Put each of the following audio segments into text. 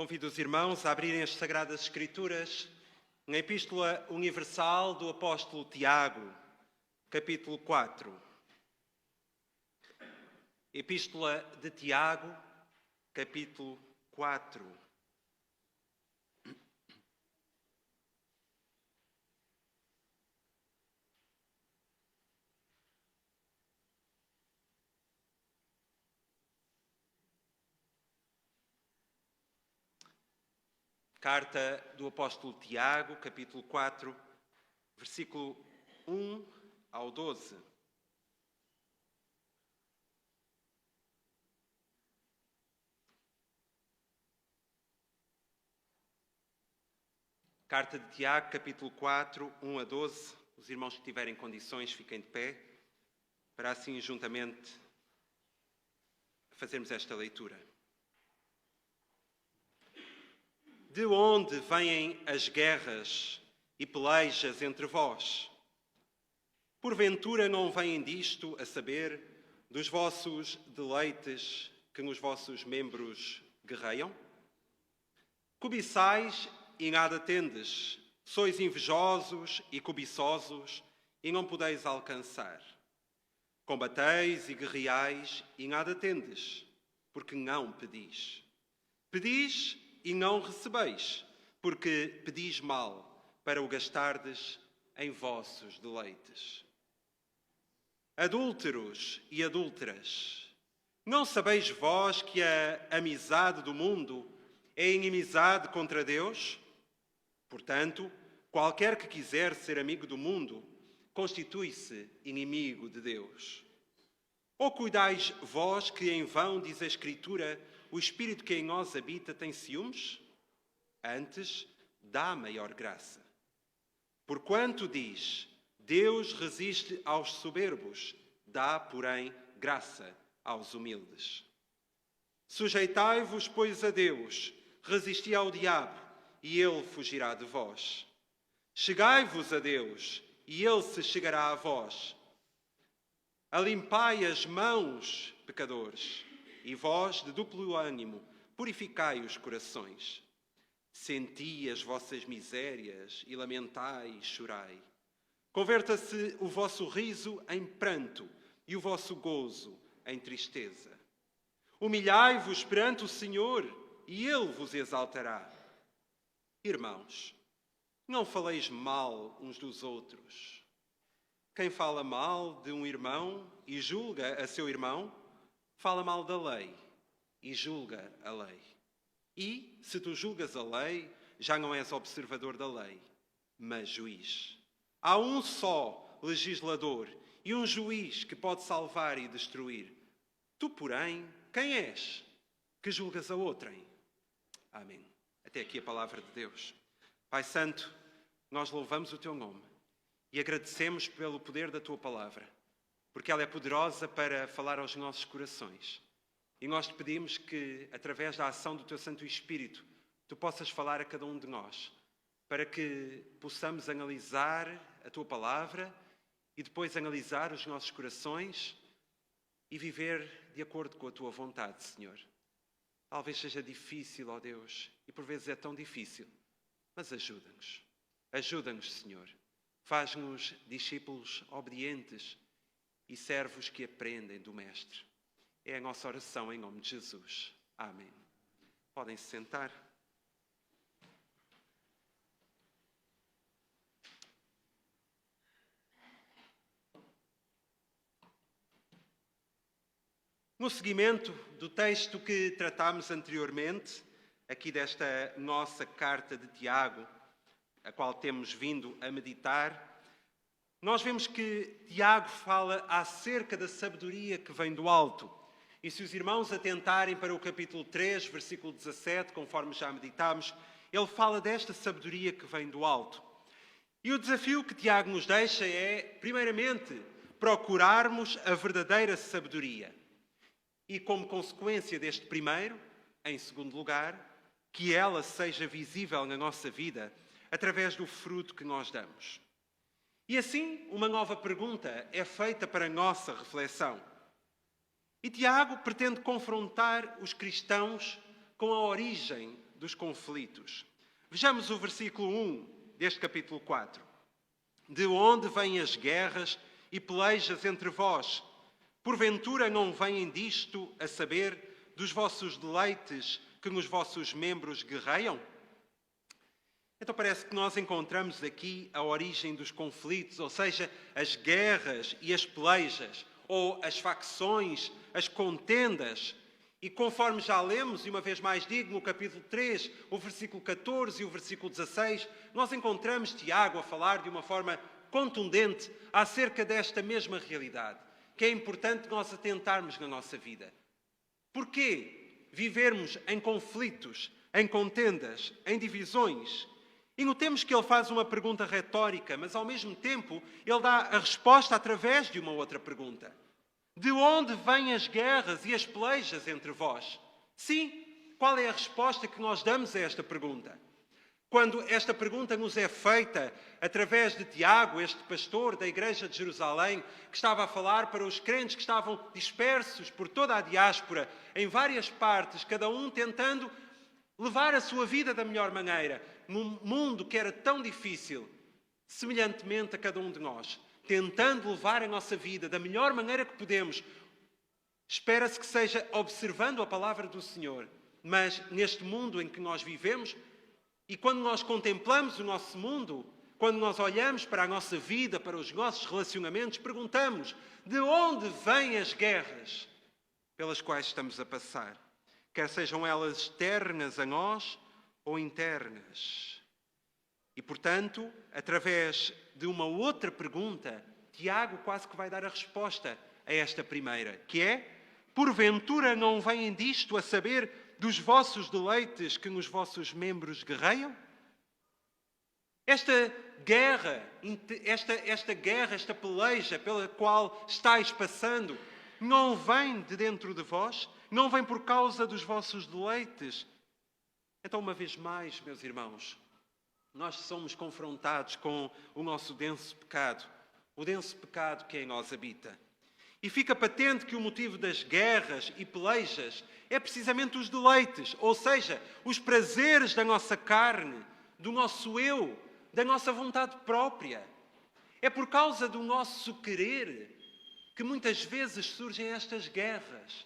Convido os irmãos a abrirem as Sagradas Escrituras na Epístola Universal do Apóstolo Tiago, capítulo 4. Epístola de Tiago, capítulo 4. Carta do Apóstolo Tiago, capítulo 4, versículo 1 ao 12. Carta de Tiago, capítulo 4, 1 a 12. Os irmãos que tiverem condições, fiquem de pé, para assim juntamente fazermos esta leitura. De onde vêm as guerras e pelejas entre vós? Porventura não vêm disto, a saber, dos vossos deleites que nos vossos membros guerreiam? Cobiçais e nada tendes, sois invejosos e cobiçosos e não podeis alcançar. Combateis e guerreais e nada tendes, porque não pedis. Pedis e não recebeis, porque pedis mal, para o gastardes em vossos deleites. Adúlteros e adúlteras, não sabeis vós que a amizade do mundo é inimizade contra Deus? Portanto, qualquer que quiser ser amigo do mundo, constitui-se inimigo de Deus. Ou cuidais vós que em vão, diz a Escritura, o Espírito que em nós habita tem ciúmes? Antes, dá maior graça. Porquanto diz, Deus resiste aos soberbos, dá, porém, graça aos humildes. Sujeitai-vos, pois, a Deus, resisti ao diabo, e ele fugirá de vós. Chegai-vos a Deus, e ele se chegará a vós. Alimpai as mãos, pecadores, e vós, de duplo ânimo, purificai os corações. Senti as vossas misérias e lamentai e chorai. Converta-se o vosso riso em pranto e o vosso gozo em tristeza. Humilhai-vos perante o Senhor e Ele vos exaltará. Irmãos, não faleis mal uns dos outros. Quem fala mal de um irmão e julga a seu irmão, fala mal da lei e julga a lei. E, se tu julgas a lei, já não és observador da lei, mas juiz. Há um só legislador e um juiz que pode salvar e destruir. Tu, porém, quem és que julgas a outrem? Amém. Até aqui a palavra de Deus. Pai Santo, nós louvamos o Teu nome e agradecemos pelo poder da Tua palavra, porque ela é poderosa para falar aos nossos corações. E nós te pedimos que, através da ação do Teu Santo Espírito, Tu possas falar a cada um de nós, para que possamos analisar a Tua palavra e depois analisar os nossos corações e viver de acordo com a Tua vontade, Senhor. Talvez seja difícil, ó Deus, e por vezes é tão difícil, mas ajuda-nos. Ajuda-nos, Senhor. Faz-nos discípulos obedientes e servos que aprendem do Mestre. É a nossa oração em nome de Jesus. Amém. Podem se sentar. No seguimento do texto que tratámos anteriormente, aqui desta nossa carta de Tiago, a qual temos vindo a meditar, nós vemos que Tiago fala acerca da sabedoria que vem do alto. E se os irmãos atentarem para o capítulo 3, versículo 17, conforme já meditámos, ele fala desta sabedoria que vem do alto. E o desafio que Tiago nos deixa é, primeiramente, procurarmos a verdadeira sabedoria. E como consequência deste primeiro, em segundo lugar, que ela seja visível na nossa vida através do fruto que nós damos. E assim, uma nova pergunta é feita para a nossa reflexão. E Tiago pretende confrontar os cristãos com a origem dos conflitos. Vejamos o versículo 1 deste capítulo 4. De onde vêm as guerras e pelejas entre vós? Porventura não vêm disto, a saber, dos vossos deleites que nos vossos membros guerreiam? Então parece que nós encontramos aqui a origem dos conflitos, ou seja, as guerras e as pelejas, ou as facções, as contendas. E conforme já lemos, e uma vez mais digo, no capítulo 3, o versículo 14 e o versículo 16, nós encontramos Tiago a falar de uma forma contundente acerca desta mesma realidade, que é importante nós atentarmos na nossa vida. Porquê vivermos em conflitos, em contendas, em divisões? E notemos que ele faz uma pergunta retórica, mas ao mesmo tempo ele dá a resposta através de uma outra pergunta. De onde vêm as guerras e as pelejas entre vós? Sim, qual é a resposta que nós damos a esta pergunta? Quando esta pergunta nos é feita através de Tiago, este pastor da igreja de Jerusalém, que estava a falar para os crentes que estavam dispersos por toda a diáspora, em várias partes, cada um tentando levar a sua vida da melhor maneira, num mundo que era tão difícil, semelhantemente a cada um de nós, tentando levar a nossa vida da melhor maneira que podemos. Espera-se que seja observando a palavra do Senhor, mas neste mundo em que nós vivemos, e quando nós contemplamos o nosso mundo, quando nós olhamos para a nossa vida, para os nossos relacionamentos, perguntamos: de onde vêm as guerras pelas quais estamos a passar? Quer sejam elas externas a nós ou internas. E, portanto, através de uma outra pergunta, Tiago quase que vai dar a resposta a esta primeira, que é: porventura não vêm disto, a saber, dos vossos deleites que nos vossos membros guerreiam? Esta guerra, esta peleja pela qual estáis passando, não vem de dentro de vós? Não vem por causa dos vossos deleites? Então, uma vez mais, meus irmãos, nós somos confrontados com o nosso denso pecado, o denso pecado que em nós habita. E fica patente que o motivo das guerras e pelejas é precisamente os deleites, ou seja, os prazeres da nossa carne, do nosso eu, da nossa vontade própria. É por causa do nosso querer que muitas vezes surgem estas guerras.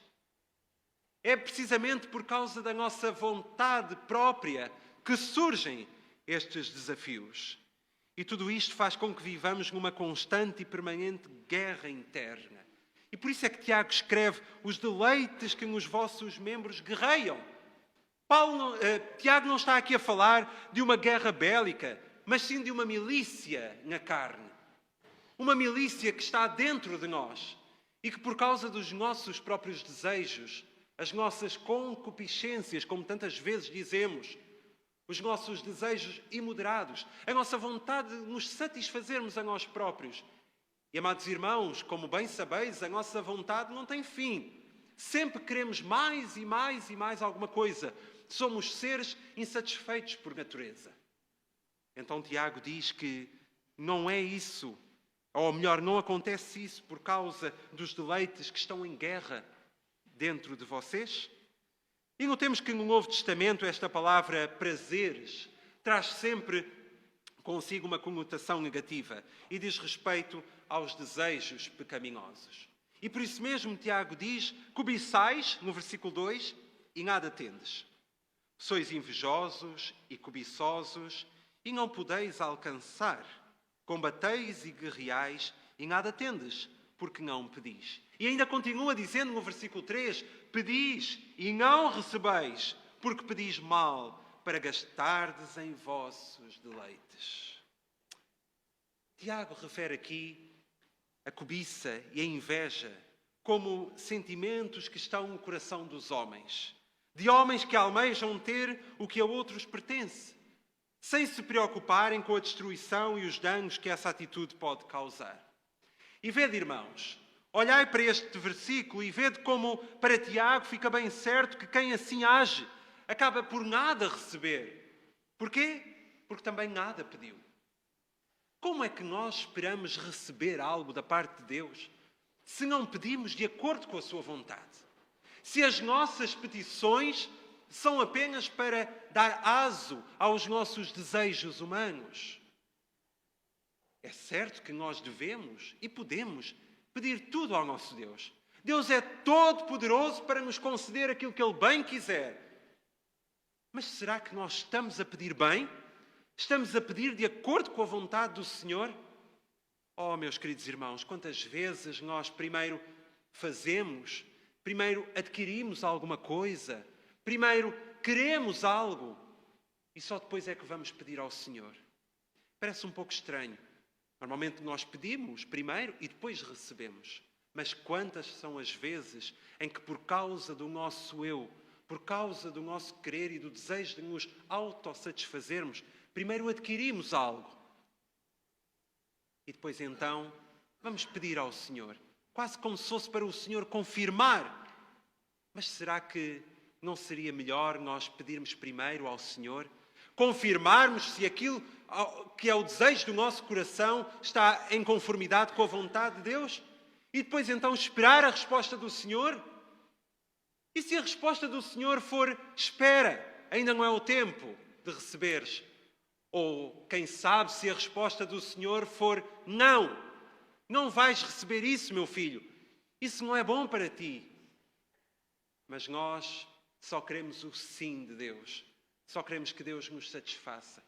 É precisamente por causa da nossa vontade própria que surgem estes desafios. E tudo isto faz com que vivamos numa constante e permanente guerra interna. E por isso é que Tiago escreve: os deleites que nos vossos membros guerreiam. Tiago não está aqui a falar de uma guerra bélica, mas sim de uma milícia na carne. Uma milícia que está dentro de nós e que, por causa dos nossos próprios desejos, as nossas concupiscências, como tantas vezes dizemos, os nossos desejos imoderados, a nossa vontade de nos satisfazermos a nós próprios. E, amados irmãos, como bem sabeis, a nossa vontade não tem fim. Sempre queremos mais e mais e mais alguma coisa. Somos seres insatisfeitos por natureza. Então Tiago diz que não é isso, ou melhor, não acontece isso por causa dos deleites que estão em guerra dentro de vocês. E notemos que no Novo Testamento esta palavra prazeres traz sempre consigo uma conotação negativa e diz respeito aos desejos pecaminosos. E por isso mesmo Tiago diz: cobiçais, no versículo 2, e nada tendes. Sois invejosos e cobiçosos e não podeis alcançar. Combateis e guerreais e nada tendes, porque não pedis. E ainda continua dizendo no versículo 3: pedis e não recebeis, porque pedis mal, para gastardes em vossos deleites. Tiago refere aqui a cobiça e a inveja como sentimentos que estão no coração dos homens. De homens que almejam ter o que a outros pertence, sem se preocuparem com a destruição e os danos que essa atitude pode causar. E vede, irmãos, olhai para este versículo e vede como para Tiago fica bem certo que quem assim age acaba por nada receber. Porquê? Porque também nada pediu. Como é que nós esperamos receber algo da parte de Deus se não pedimos de acordo com a sua vontade? Se as nossas petições são apenas para dar aso aos nossos desejos humanos. É certo que nós devemos e podemos pedir tudo ao nosso Deus. Deus é todo poderoso para nos conceder aquilo que Ele bem quiser. Mas será que nós estamos a pedir bem? Estamos a pedir de acordo com a vontade do Senhor? Oh, meus queridos irmãos, quantas vezes nós primeiro fazemos, primeiro adquirimos alguma coisa, primeiro queremos algo e só depois é que vamos pedir ao Senhor. Parece um pouco estranho. Normalmente nós pedimos primeiro e depois recebemos. Mas quantas são as vezes em que por causa do nosso eu, por causa do nosso querer e do desejo de nos autossatisfazermos, primeiro adquirimos algo. E depois então vamos pedir ao Senhor, quase como se fosse para o Senhor confirmar. Mas será que não seria melhor nós pedirmos primeiro ao Senhor? Confirmarmos se aquilo que é o desejo do nosso coração está em conformidade com a vontade de Deus? E depois então esperar a resposta do Senhor? E se a resposta do Senhor for, espera, ainda não é o tempo de receberes? Ou, quem sabe, se a resposta do Senhor for, não, não vais receber isso, meu filho. Isso não é bom para ti. Mas nós só queremos o sim de Deus. Só queremos que Deus nos satisfaça.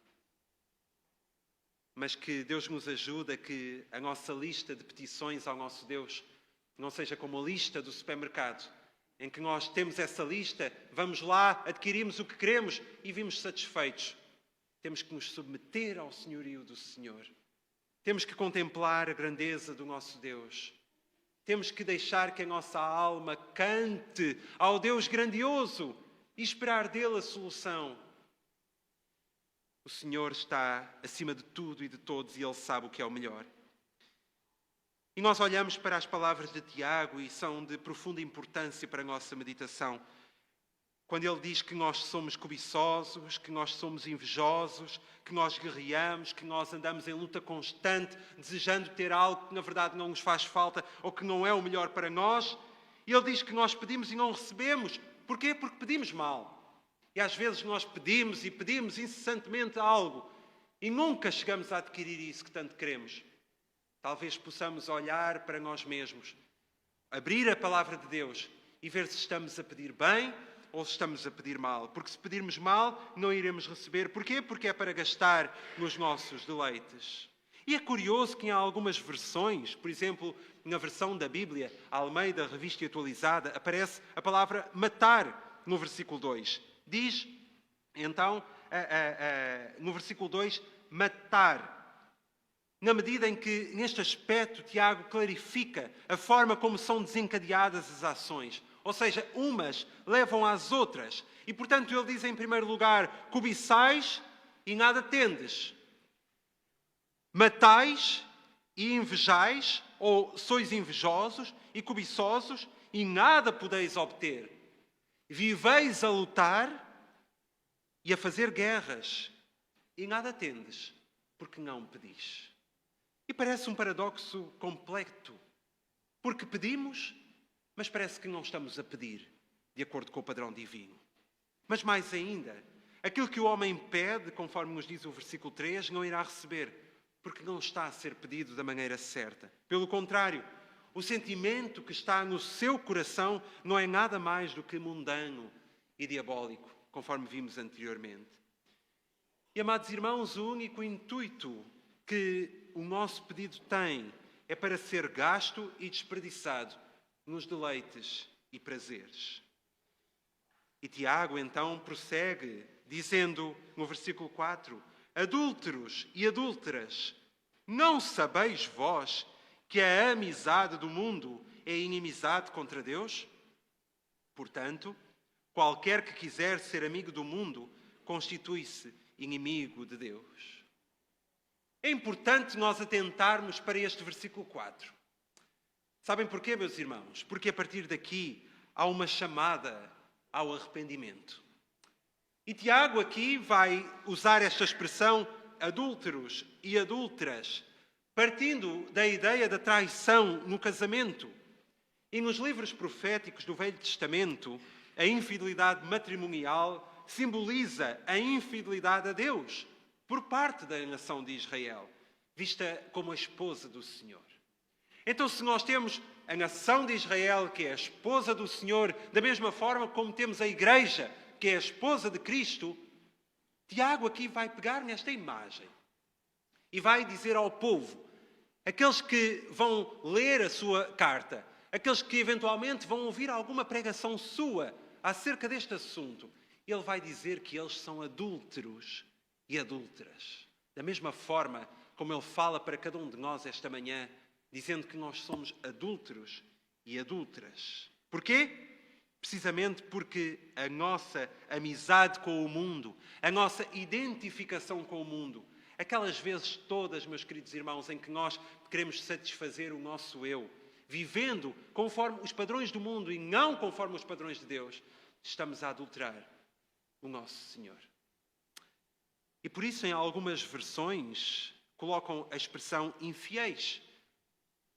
Mas que Deus nos ajude a que a nossa lista de petições ao nosso Deus não seja como a lista do supermercado, em que nós temos essa lista, vamos lá, adquirimos o que queremos e vimos satisfeitos. Temos que nos submeter ao senhorio do Senhor. Temos que contemplar a grandeza do nosso Deus. Temos que deixar que a nossa alma cante ao Deus grandioso e esperar dele a solução. O Senhor está acima de tudo e de todos e Ele sabe o que é o melhor. E nós olhamos para as palavras de Tiago e são de profunda importância para a nossa meditação. Quando ele diz que nós somos cobiçosos, que nós somos invejosos, que nós guerreamos, que nós andamos em luta constante, desejando ter algo que na verdade não nos faz falta ou que não é o melhor para nós. E ele diz que nós pedimos e não recebemos. Porquê? Porque pedimos mal. E às vezes nós pedimos e pedimos incessantemente algo e nunca chegamos a adquirir isso que tanto queremos. Talvez possamos olhar para nós mesmos, abrir a palavra de Deus e ver se estamos a pedir bem ou se estamos a pedir mal. Porque se pedirmos mal, não iremos receber. Porquê? Porque é para gastar nos nossos deleites. E é curioso que em algumas versões, por exemplo, na versão da Bíblia, a Almeida Revista e Atualizada, aparece a palavra matar no versículo 2. Diz, então, no versículo 2, matar. Na medida em que, neste aspecto, Tiago clarifica a forma como são desencadeadas as ações. Ou seja, umas levam às outras. E, portanto, ele diz em primeiro lugar, cobiçais e nada tendes. Matais e invejais, ou sois invejosos e cobiçosos e nada podeis obter. Viveis a lutar e a fazer guerras e nada tendes, porque não pedis. E parece um paradoxo completo, porque pedimos, mas parece que não estamos a pedir de acordo com o padrão divino. Mas mais ainda, aquilo que o homem pede, conforme nos diz o versículo 3, não irá receber, porque não está a ser pedido da maneira certa. Pelo contrário, o sentimento que está no seu coração não é nada mais do que mundano e diabólico, conforme vimos anteriormente. E, amados irmãos, o único intuito que o nosso pedido tem é para ser gasto e desperdiçado nos deleites e prazeres. E Tiago, então, prossegue, dizendo no versículo 4, adúlteros e adúlteras, não sabeis vós que a amizade do mundo é inimizade contra Deus? Portanto, qualquer que quiser ser amigo do mundo, constitui-se inimigo de Deus. É importante nós atentarmos para este versículo 4. Sabem porquê, meus irmãos? Porque a partir daqui há uma chamada ao arrependimento. E Tiago aqui vai usar esta expressão adúlteros e adúlteras, partindo da ideia da traição no casamento. E nos livros proféticos do Velho Testamento, a infidelidade matrimonial simboliza a infidelidade a Deus por parte da nação de Israel, vista como a esposa do Senhor. Então, se nós temos a nação de Israel, que é a esposa do Senhor, da mesma forma como temos a igreja, que é a esposa de Cristo, Tiago aqui vai pegar nesta imagem e vai dizer ao povo, aqueles que vão ler a sua carta, aqueles que eventualmente vão ouvir alguma pregação sua acerca deste assunto, ele vai dizer que eles são adúlteros e adúlteras. Da mesma forma como ele fala para cada um de nós esta manhã, dizendo que nós somos adúlteros e adúlteras. Porquê? Precisamente porque a nossa amizade com o mundo, a nossa identificação com o mundo, aquelas vezes todas, meus queridos irmãos, em que nós queremos satisfazer o nosso eu, vivendo conforme os padrões do mundo e não conforme os padrões de Deus, estamos a adulterar o nosso Senhor. E por isso, em algumas versões, colocam a expressão infiéis.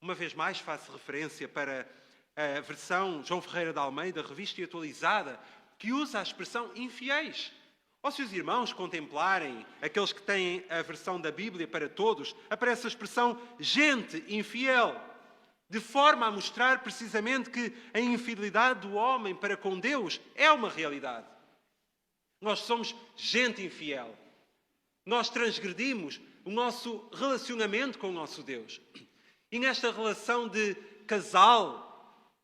Uma vez mais, faço referência para a versão João Ferreira de Almeida, revista e atualizada, que usa a expressão infiéis. Ou se os irmãos contemplarem, aqueles que têm a versão da Bíblia para todos, aparece a expressão gente infiel, de forma a mostrar precisamente que a infidelidade do homem para com Deus é uma realidade. Nós somos gente infiel. Nós transgredimos o nosso relacionamento com o nosso Deus. E nesta relação de casal,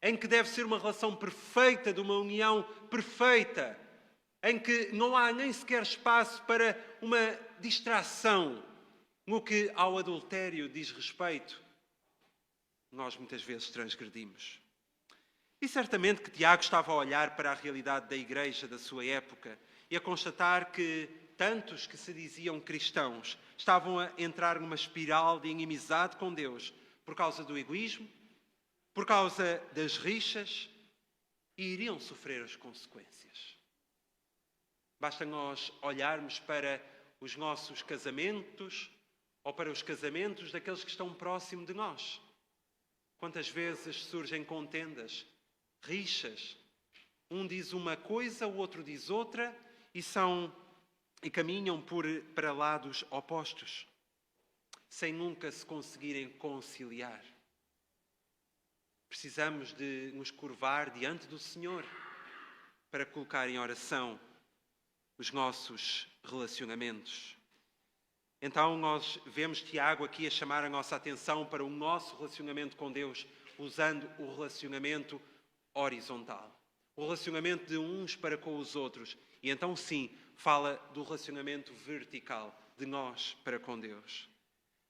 em que deve ser uma relação perfeita, de uma união perfeita, em que não há nem sequer espaço para uma distração no que ao adultério diz respeito, nós muitas vezes transgredimos. E certamente que Tiago estava a olhar para a realidade da igreja da sua época e a constatar que tantos que se diziam cristãos estavam a entrar numa espiral de inimizade com Deus por causa do egoísmo, por causa das rixas, e iriam sofrer as consequências. Basta nós olharmos para os nossos casamentos ou para os casamentos daqueles que estão próximo de nós. Quantas vezes surgem contendas, rixas, um diz uma coisa, o outro diz outra, e caminham para lados opostos, sem nunca se conseguirem conciliar. Precisamos de nos curvar diante do Senhor para colocar em oração os nossos relacionamentos. Então nós vemos Tiago aqui a chamar a nossa atenção para o nosso relacionamento com Deus, usando o relacionamento horizontal, o relacionamento de uns para com os outros. E então sim, fala do relacionamento vertical, de nós para com Deus.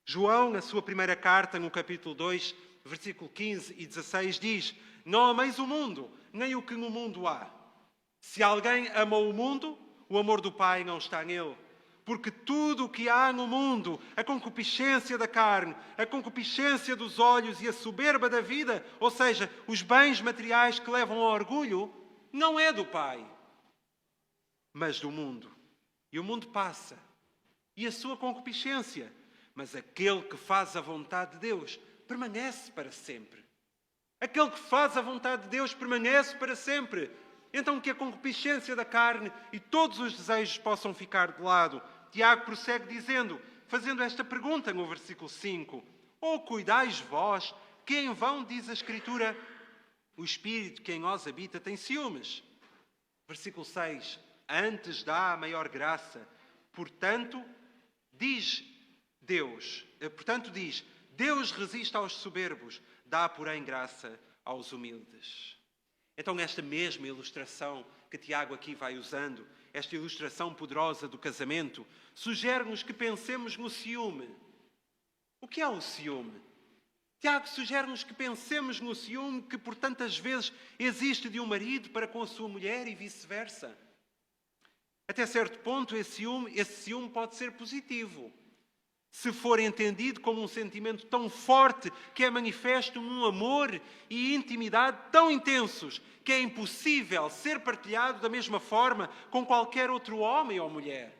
João, na sua primeira carta, no capítulo 2, versículo 15 e 16, diz: não ameis o mundo, nem o que no mundo há. Se alguém ama o mundo, o amor do Pai não está nele. Porque tudo o que há no mundo, a concupiscência da carne, a concupiscência dos olhos e a soberba da vida, ou seja, os bens materiais que levam ao orgulho, não é do Pai, mas do mundo. E o mundo passa, e a sua concupiscência, mas aquele que faz a vontade de Deus permanece para sempre. Aquele que faz a vontade de Deus permanece para sempre. Então que a concupiscência da carne e todos os desejos possam ficar de lado. Tiago prossegue dizendo, fazendo esta pergunta no versículo 5. Ou cuidais vós, que em vão diz a Escritura, o Espírito que em nós habita tem ciúmes. Versículo 6. Antes dá a maior graça. Portanto, diz, Deus resiste aos soberbos, dá, porém, graça aos humildes. Então, esta mesma ilustração que Tiago aqui vai usando, esta ilustração poderosa do casamento, sugere-nos que pensemos no ciúme. O que é o ciúme? Tiago sugere-nos que pensemos no ciúme que por tantas vezes existe de um marido para com a sua mulher e vice-versa. Até certo ponto, esse ciúme pode ser positivo, se for entendido como um sentimento tão forte que é manifesto num amor e intimidade tão intensos que é impossível ser partilhado da mesma forma com qualquer outro homem ou mulher.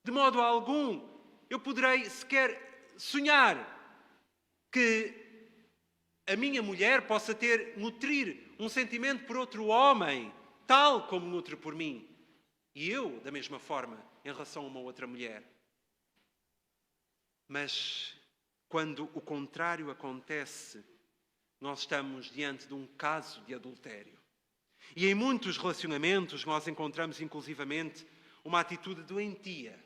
De modo algum, eu poderei sequer sonhar que a minha mulher possa nutrir um sentimento por outro homem tal como nutre por mim. E eu, da mesma forma, em relação a uma outra mulher. Mas, quando o contrário acontece, nós estamos diante de um caso de adultério. E em muitos relacionamentos nós encontramos, inclusivamente, uma atitude doentia.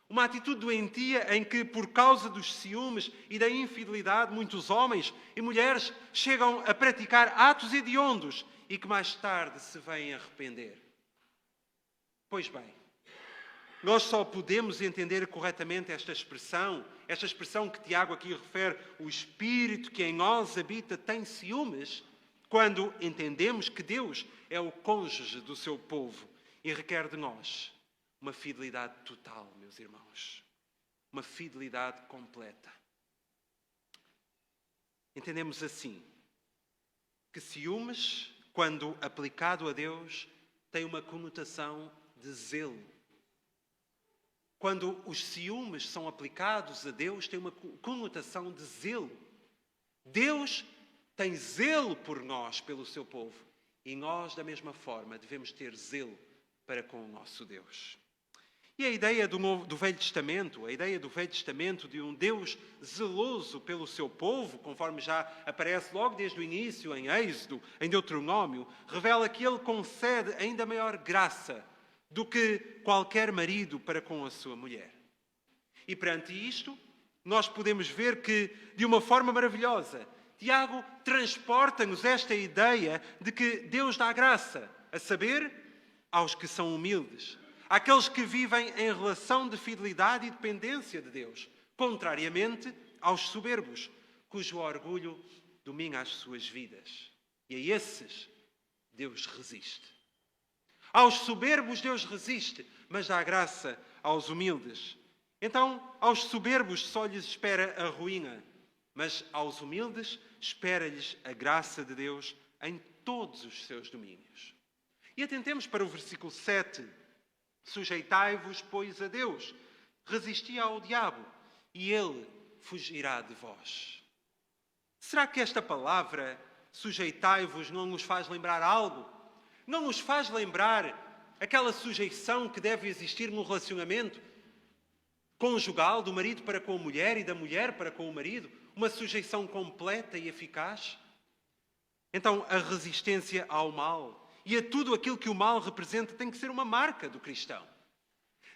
Uma atitude doentia em que, por causa dos ciúmes e da infidelidade, muitos homens e mulheres chegam a praticar atos hediondos e que mais tarde se vêm arrepender. Pois bem, nós só podemos entender corretamente esta expressão que Tiago aqui refere, o Espírito que em nós habita tem ciúmes, quando entendemos que Deus é o cônjuge do seu povo e requer de nós uma fidelidade total, meus irmãos. Uma fidelidade completa. Entendemos assim que ciúmes, quando aplicado a Deus, tem uma conotação de zelo. Quando os ciúmes são aplicados a Deus, tem uma conotação de zelo. Deus tem zelo por nós, pelo seu povo. E nós, da mesma forma, devemos ter zelo para com o nosso Deus. E a ideia do Velho Testamento, a ideia do Velho Testamento de um Deus zeloso pelo seu povo, conforme já aparece logo desde o início em Êxodo, em Deuteronômio, revela que ele concede ainda maior graça do que qualquer marido para com a sua mulher. E perante isto, nós podemos ver que, de uma forma maravilhosa, Tiago transporta-nos esta ideia de que Deus dá graça, a saber, aos que são humildes, àqueles que vivem em relação de fidelidade e dependência de Deus, contrariamente aos soberbos, cujo orgulho domina as suas vidas. E a esses, Deus resiste. Aos soberbos, Deus resiste, mas dá graça aos humildes. Então, aos soberbos só lhes espera a ruína, mas aos humildes espera-lhes a graça de Deus em todos os seus domínios. E atentemos para o versículo 7. Sujeitai-vos, pois, a Deus, resisti ao diabo, e ele fugirá de vós. Será que esta palavra, sujeitai-vos, não nos faz lembrar algo? Não nos faz lembrar aquela sujeição que deve existir no relacionamento conjugal, do marido para com a mulher e da mulher para com o marido? Uma sujeição completa e eficaz? Então, a resistência ao mal e a tudo aquilo que o mal representa tem que ser uma marca do cristão.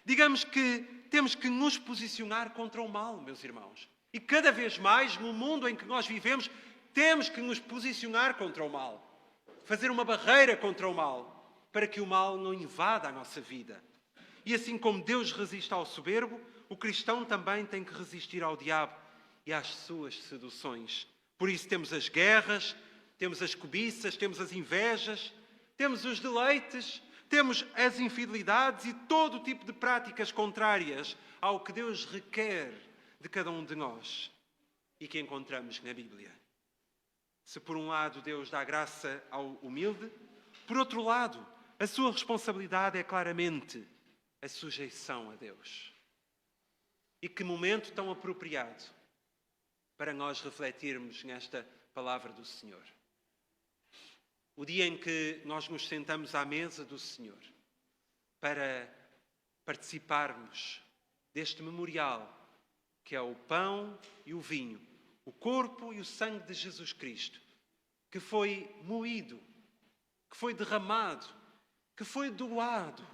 Digamos que temos que nos posicionar contra o mal, meus irmãos. E cada vez mais, no mundo em que nós vivemos, temos que nos posicionar contra o mal. Fazer uma barreira contra o mal, para que o mal não invada a nossa vida. E assim como Deus resiste ao soberbo, o cristão também tem que resistir ao diabo e às suas seduções. Por isso temos as guerras, temos as cobiças, temos as invejas, temos os deleites, temos as infidelidades e todo o tipo de práticas contrárias ao que Deus requer de cada um de nós e que encontramos na Bíblia. Se por um lado Deus dá graça ao humilde, por outro lado, a sua responsabilidade é claramente a sujeição a Deus. E que momento tão apropriado para nós refletirmos nesta palavra do Senhor. O dia em que nós nos sentamos à mesa do Senhor para participarmos deste memorial, que é o pão e o vinho, o corpo e o sangue de Jesus Cristo, que foi moído, que foi derramado, que foi doado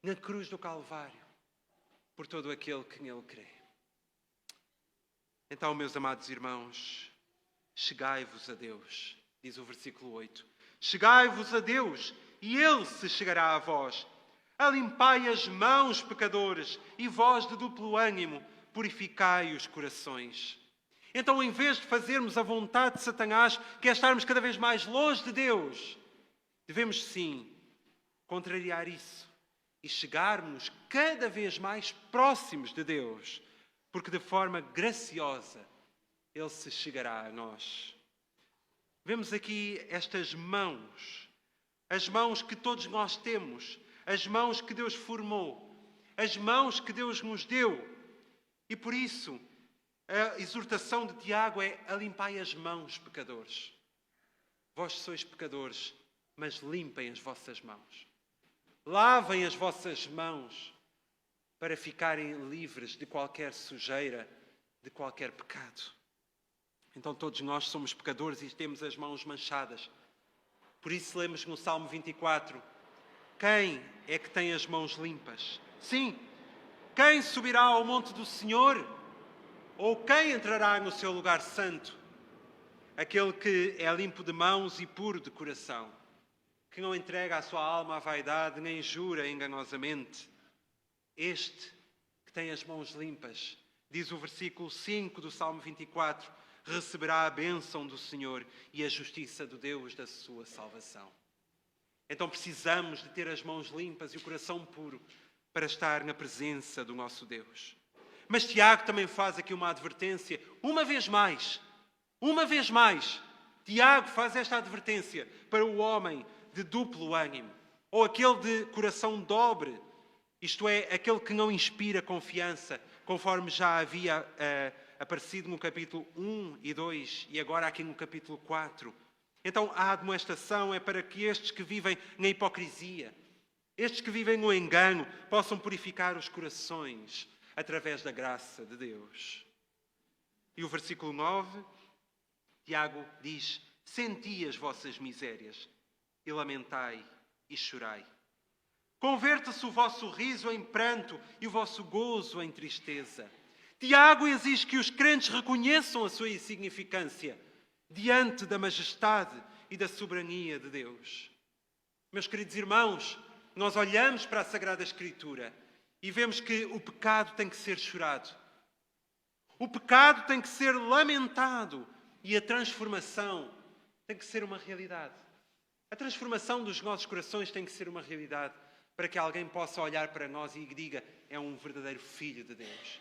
na cruz do Calvário, por todo aquele que nele crê. Então, meus amados irmãos, chegai-vos a Deus, diz o versículo 8. Chegai-vos a Deus, e Ele se chegará a vós. Alimpai as mãos, pecadores, e vós de duplo ânimo, purificai os corações. Então, em vez de fazermos a vontade de Satanás, que é estarmos cada vez mais longe de Deus, devemos sim contrariar isso e chegarmos cada vez mais próximos de Deus, porque de forma graciosa Ele se chegará a nós. Vemos aqui estas mãos, as mãos que todos nós temos, as mãos que Deus formou, as mãos que Deus nos deu. E por isso, a exortação de Tiago é: alimpai as mãos, pecadores. Vós sois pecadores, mas limpem as vossas mãos. Lavem as vossas mãos para ficarem livres de qualquer sujeira, de qualquer pecado. Então todos nós somos pecadores e temos as mãos manchadas. Por isso lemos no Salmo 24, quem é que tem as mãos limpas? Sim, quem subirá ao monte do Senhor? Ou quem entrará no seu lugar santo? Aquele que é limpo de mãos e puro de coração, que não entrega a sua alma à vaidade, nem jura enganosamente. Este que tem as mãos limpas, diz o versículo 5 do Salmo 24, receberá a bênção do Senhor e a justiça do Deus da sua salvação. Então precisamos de ter as mãos limpas e o coração puro para estar na presença do nosso Deus. Mas Tiago também faz aqui uma advertência, uma vez mais, Tiago faz esta advertência para o homem de duplo ânimo, ou aquele de coração dobre, isto é, aquele que não inspira confiança, conforme já havia aparecido no capítulo 1 e 2 e agora aqui no capítulo 4. Então a admoestação é para que estes que vivem na hipocrisia, estes que vivem no engano, possam purificar os corações através da graça de Deus. E o versículo 9, Tiago diz, senti as vossas misérias e lamentai e chorai. Converta-se o vosso riso em pranto e o vosso gozo em tristeza. Tiago exige que os crentes reconheçam a sua insignificância diante da majestade e da soberania de Deus. Meus queridos irmãos, nós olhamos para a Sagrada Escritura e vemos que o pecado tem que ser chorado. O pecado tem que ser lamentado e a transformação tem que ser uma realidade. A transformação dos nossos corações tem que ser uma realidade para que alguém possa olhar para nós e diga, é um verdadeiro filho de Deus.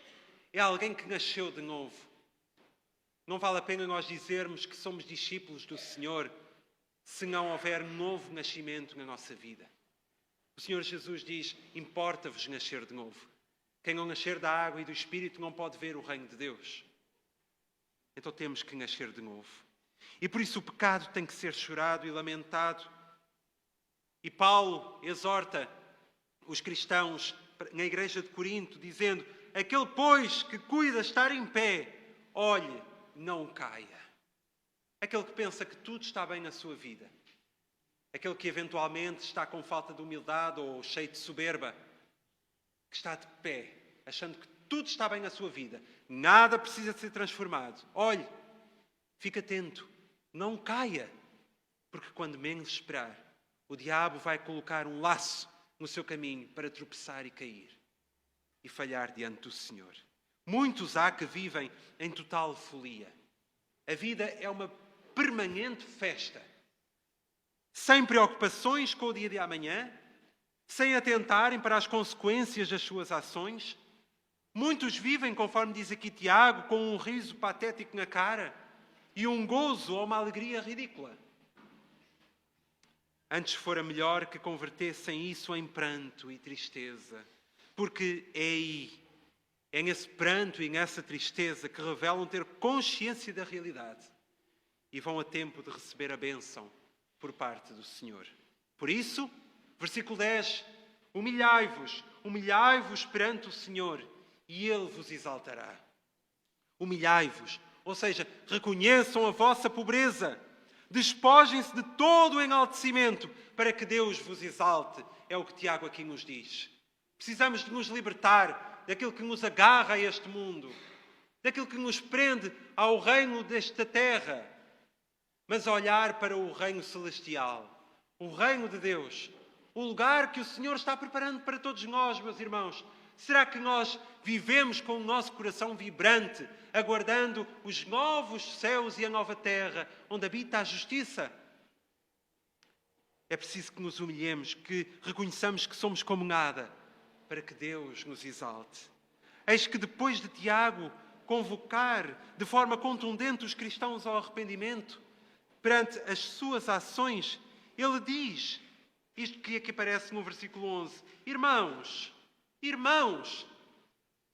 É alguém que nasceu de novo. Não vale a pena nós dizermos que somos discípulos do Senhor se não houver novo nascimento na nossa vida. O Senhor Jesus diz, importa-vos nascer de novo. Quem não nascer da água e do Espírito não pode ver o reino de Deus. Então temos que nascer de novo. E por isso o pecado tem que ser chorado e lamentado. E Paulo exorta os cristãos na igreja de Corinto, dizendo, aquele, pois, que cuida estar em pé, olhe, não caia. Aquele que pensa que tudo está bem na sua vida. Aquele que eventualmente está com falta de humildade ou cheio de soberba, que está de pé, achando que tudo está bem na sua vida. Nada precisa de ser transformado. Olhe, fique atento, não caia, porque quando menos esperar, o diabo vai colocar um laço no seu caminho para tropeçar e cair e falhar diante do Senhor. Muitos há que vivem em total folia. A vida é uma permanente festa, sem preocupações com o dia de amanhã, sem atentarem para as consequências das suas ações. Muitos vivem, conforme diz aqui Tiago, com um riso patético na cara e um gozo ou uma alegria ridícula. Antes fora melhor que convertessem isso em pranto e tristeza, porque é aí, é nesse pranto e nessa tristeza que revelam ter consciência da realidade e vão a tempo de receber a bênção por parte do Senhor. Por isso, versículo 10, humilhai-vos perante o Senhor e Ele vos exaltará. Humilhai-vos, ou seja, reconheçam a vossa pobreza, despojem-se de todo o enaltecimento para que Deus vos exalte. É o que Tiago aqui nos diz. Precisamos de nos libertar daquilo que nos agarra a este mundo, daquilo que nos prende ao reino desta terra, mas olhar para o reino celestial, o reino de Deus, o lugar que o Senhor está preparando para todos nós, meus irmãos. Será que nós vivemos com o nosso coração vibrante, aguardando os novos céus e a nova terra, onde habita a justiça? É preciso que nos humilhemos, que reconheçamos que somos como nada, para que Deus nos exalte. Eis que depois de Tiago convocar de forma contundente os cristãos ao arrependimento, perante as suas ações, ele diz, isto que aqui aparece no versículo 11, irmãos,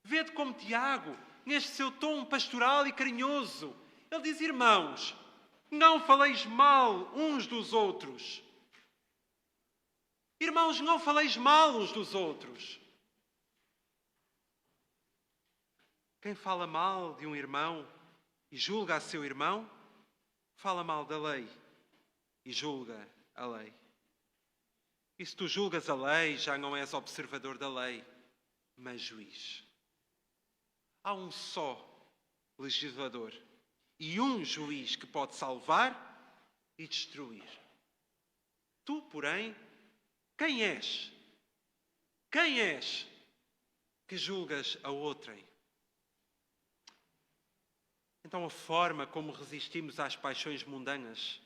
vede como Tiago, neste seu tom pastoral e carinhoso, ele diz, irmãos, não faleis mal uns dos outros. Irmãos, não faleis mal uns dos outros. Quem fala mal de um irmão e julga a seu irmão, fala mal da lei e julga a lei. E se tu julgas a lei, já não és observador da lei, mas juiz. Há um só legislador e um juiz que pode salvar e destruir. Tu, porém, quem és? Quem és que julgas a outrem? Então a forma como resistimos às paixões mundanas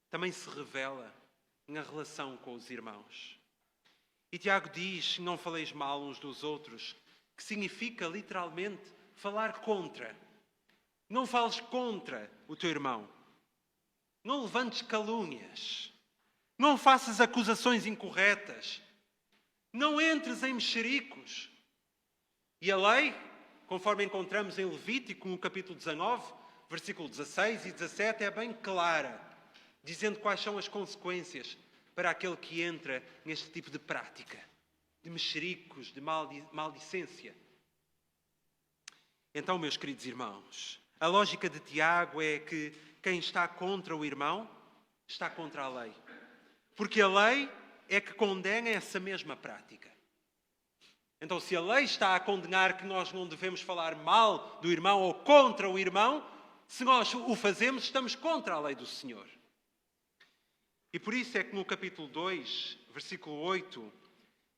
também se revela na relação com os irmãos. E Tiago diz, não faleis mal uns dos outros, que significa literalmente falar contra. Não fales contra o teu irmão. Não levantes calúnias. Não faças acusações incorretas. Não entres em mexericos. E a lei, conforme encontramos em Levítico, no capítulo 19, versículo 16 e 17, é bem clara, dizendo quais são as consequências para aquele que entra neste tipo de prática, de mexericos, de maldicência. Então, meus queridos irmãos, a lógica de Tiago é que quem está contra o irmão está contra a lei. Porque a lei é que condena essa mesma prática. Então, se a lei está a condenar que nós não devemos falar mal do irmão ou contra o irmão, se nós o fazemos, estamos contra a lei do Senhor. E por isso é que no capítulo 2, versículo 8,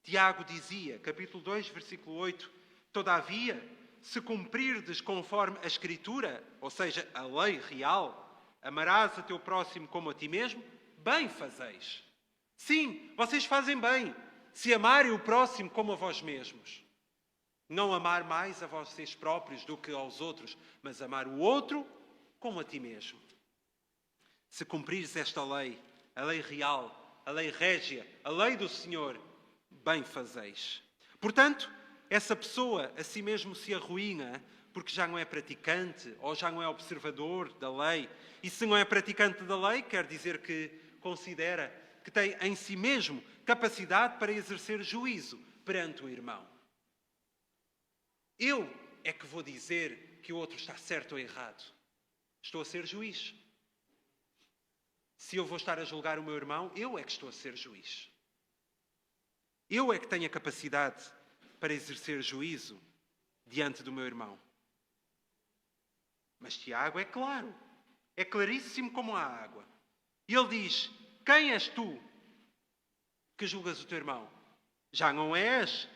Tiago dizia, capítulo 2, versículo 8, todavia, se cumprirdes conforme a Escritura, ou seja, a lei real, amarás a teu próximo como a ti mesmo, bem fazeis. Sim, vocês fazem bem, se amarem o próximo como a vós mesmos. Não amar mais a vocês próprios do que aos outros, mas amar o outro como a ti mesmo. Se cumprires esta lei, a lei real, a lei régia, a lei do Senhor, bem fazeis. Portanto, essa pessoa a si mesmo se arruína porque já não é praticante ou já não é observador da lei. E se não é praticante da lei, quer dizer que considera que tem em si mesmo capacidade para exercer juízo perante o irmão. Eu é que vou dizer que o outro está certo ou errado. Estou a ser juiz. Se eu vou estar a julgar o meu irmão, eu é que estou a ser juiz. Eu é que tenho a capacidade para exercer juízo diante do meu irmão. Mas Tiago é claro, é claríssimo como a água. E ele diz, quem és tu que julgas o teu irmão? Já não és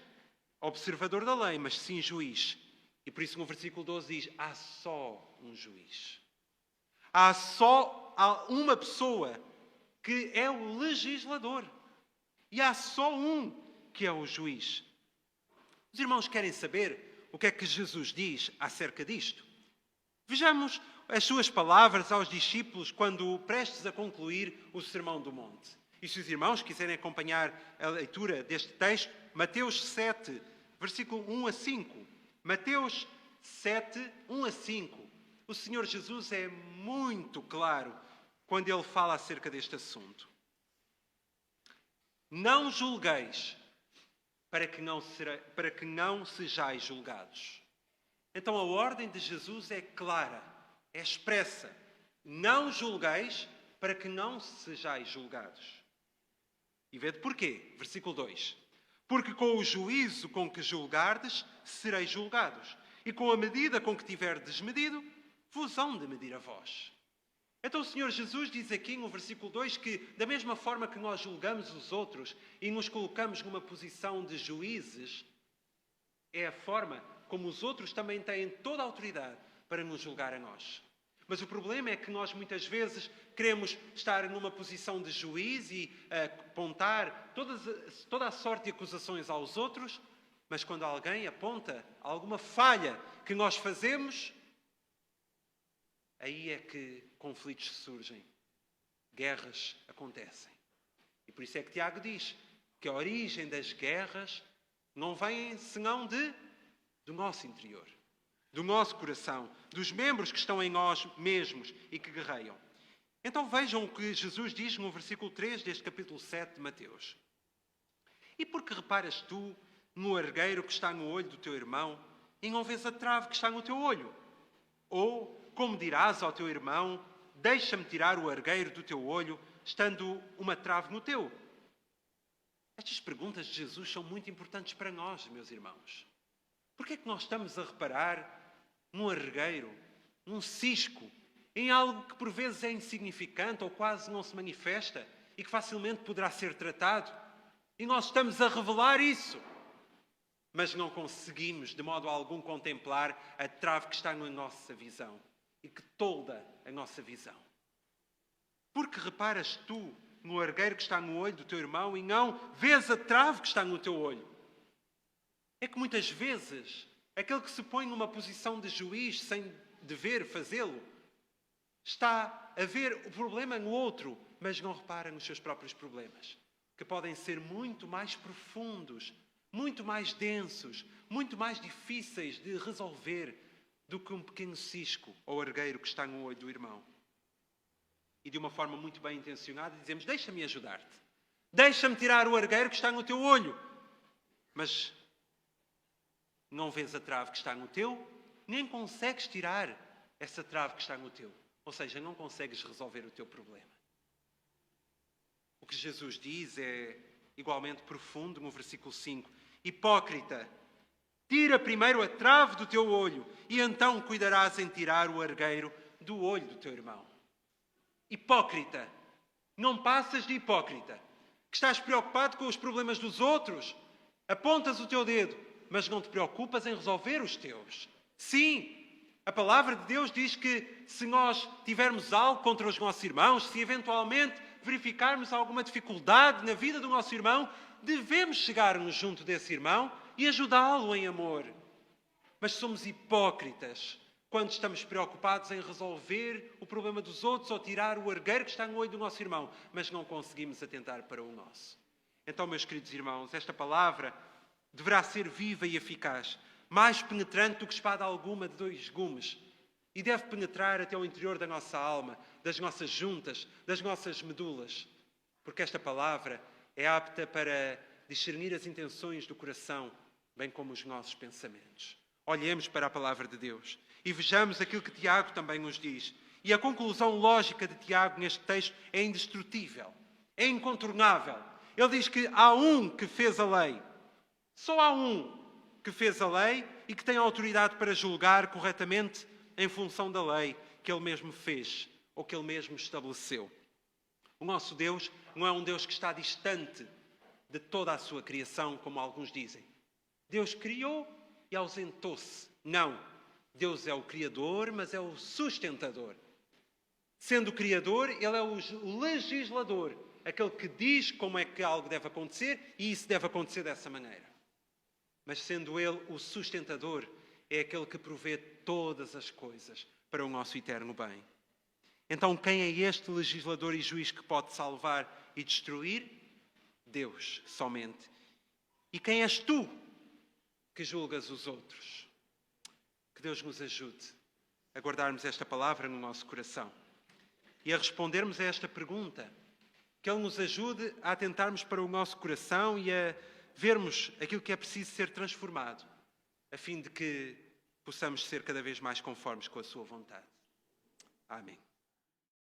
observador da lei, mas sim juiz. E por isso no versículo 12 diz, há só um juiz. Há só uma pessoa que é o legislador. E há só um que é o juiz. Os irmãos querem saber o que é que Jesus diz acerca disto? Vejamos as suas palavras aos discípulos quando prestes a concluir o Sermão do Monte. E se os irmãos quiserem acompanhar a leitura deste texto, Mateus 7, versículo 1 a 5. Mateus 7, 1 a 5. O Senhor Jesus é muito claro quando Ele fala acerca deste assunto. Não julgueis para que não sejais julgados. Então a ordem de Jesus é clara, é expressa. Não julgueis para que não sejais julgados. E vede porquê. Versículo 2. Porque com o juízo com que julgardes, sereis julgados. E com a medida com que tiverdes medido, vos hão de medir a vós. Então o Senhor Jesus diz aqui no versículo 2 que da mesma forma que nós julgamos os outros e nos colocamos numa posição de juízes, é a forma como os outros também têm toda a autoridade para nos julgar a nós. Mas o problema é que nós muitas vezes queremos estar numa posição de juiz e apontar toda a sorte de acusações aos outros, mas quando alguém aponta alguma falha que nós fazemos, aí é que conflitos surgem, guerras acontecem. E por isso é que Tiago diz que a origem das guerras não vem senão do nosso interior, do nosso coração, dos membros que estão em nós mesmos e que guerreiam. Então vejam o que Jesus diz no versículo 3 deste capítulo 7 de Mateus. E por que reparas tu no argueiro que está no olho do teu irmão e não vês a trave que está no teu olho? Ou, como dirás ao teu irmão, deixa-me tirar o argueiro do teu olho, estando uma trave no teu? Estas perguntas de Jesus são muito importantes para nós, meus irmãos. Por que é que nós estamos a reparar num argueiro, num cisco, em algo que por vezes é insignificante ou quase não se manifesta e que facilmente poderá ser tratado? E nós estamos a revelar isso, mas não conseguimos de modo algum contemplar a trave que está na nossa visão e que tolda a nossa visão. Porque reparas tu no argueiro que está no olho do teu irmão e não vês a trave que está no teu olho? É que muitas vezes aquele que se põe numa posição de juiz sem dever fazê-lo está a ver o problema no outro, mas não repara nos seus próprios problemas, que podem ser muito mais profundos, muito mais densos, muito mais difíceis de resolver do que um pequeno cisco ou argueiro que está no olho do irmão. E de uma forma muito bem intencionada dizemos: deixa-me ajudar-te. Deixa-me tirar o argueiro que está no teu olho. Mas não vês a trave que está no teu, nem consegues tirar essa trave que está no teu. Ou seja, não consegues resolver o teu problema. O que Jesus diz é igualmente profundo no versículo 5. Hipócrita, tira primeiro a trave do teu olho e então cuidarás em tirar o argueiro do olho do teu irmão. Hipócrita, não passas de hipócrita, que estás preocupado com os problemas dos outros, apontas o teu dedo, mas não te preocupas em resolver os teus. Sim, a palavra de Deus diz que se nós tivermos algo contra os nossos irmãos, se eventualmente verificarmos alguma dificuldade na vida do nosso irmão, devemos chegar-nos junto desse irmão e ajudá-lo em amor. Mas somos hipócritas quando estamos preocupados em resolver o problema dos outros ou tirar o argueiro que está no olho do nosso irmão, mas não conseguimos atentar para o nosso. Então, meus queridos irmãos, esta palavra deverá ser viva e eficaz, mais penetrante do que espada alguma de 2 gumes, e deve penetrar até ao interior da nossa alma, das nossas juntas, das nossas medulas, porque esta palavra é apta para discernir as intenções do coração, bem como os nossos pensamentos. Olhemos para a palavra de Deus e vejamos aquilo que Tiago também nos diz. E a conclusão lógica de Tiago neste texto é indestrutível, é incontornável. Ele diz que há um que fez a lei. Só há um que fez a lei e que tem autoridade para julgar corretamente em função da lei que ele mesmo fez ou que ele mesmo estabeleceu. O nosso Deus não é um Deus que está distante de toda a sua criação, como alguns dizem. Deus criou e ausentou-se. Não. Deus é o Criador, mas é o sustentador. Sendo o Criador, Ele é o legislador, aquele que diz como é que algo deve acontecer e isso deve acontecer dessa maneira. Mas sendo Ele o sustentador, é aquele que provê todas as coisas para o nosso eterno bem. Então, quem é este legislador e juiz que pode salvar e destruir? Deus, somente. E quem és tu que julgas os outros? Que Deus nos ajude a guardarmos esta palavra no nosso coração e a respondermos a esta pergunta. Que Ele nos ajude a atentarmos para o nosso coração e a vermos aquilo que é preciso ser transformado, a fim de que possamos ser cada vez mais conformes com a sua vontade. Amém.